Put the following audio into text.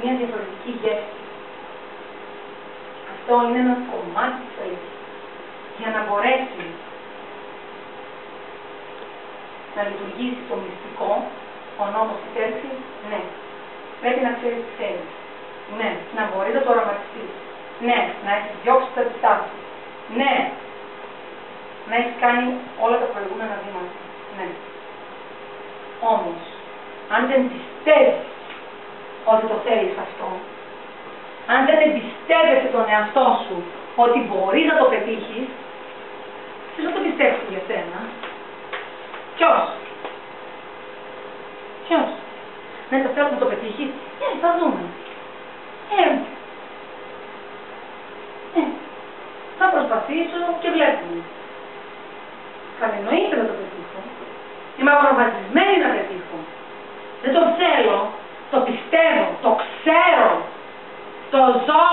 μια διαφορετική γεύση. Αυτό είναι ένα κομμάτι της αλήθειας. Για να μπορέσει να λειτουργήσει το μυστικό, ο νόμος της έλξης, ναι. Πρέπει να ξέρεις τι θέλεις. Ναι. Να μπορείς να το οραματιστείς. Ναι. Να έχεις διώξει τα αντιστάσεις. Ναι. Να έχεις κάνει όλα τα προηγούμενα βήματα. Ναι. Όμως, αν δεν πιστεύεις ότι το θέλεις αυτό, αν δεν εμπιστεύεσαι τον εαυτό σου ότι μπορείς να το πετύχεις, ποιος θα το πιστέψει για σένα? Ποιος? Ποιος? Ναι, το θέλω να το πετύχεις. Θα δούμε. Θα προσπαθήσω και βλέπουμε. Κατανοείται να το πετύχω. Είμαι αποφασισμένη να πετύχω. Δεν το θέλω. Το πιστεύω. Το ξέρω. Το ζω.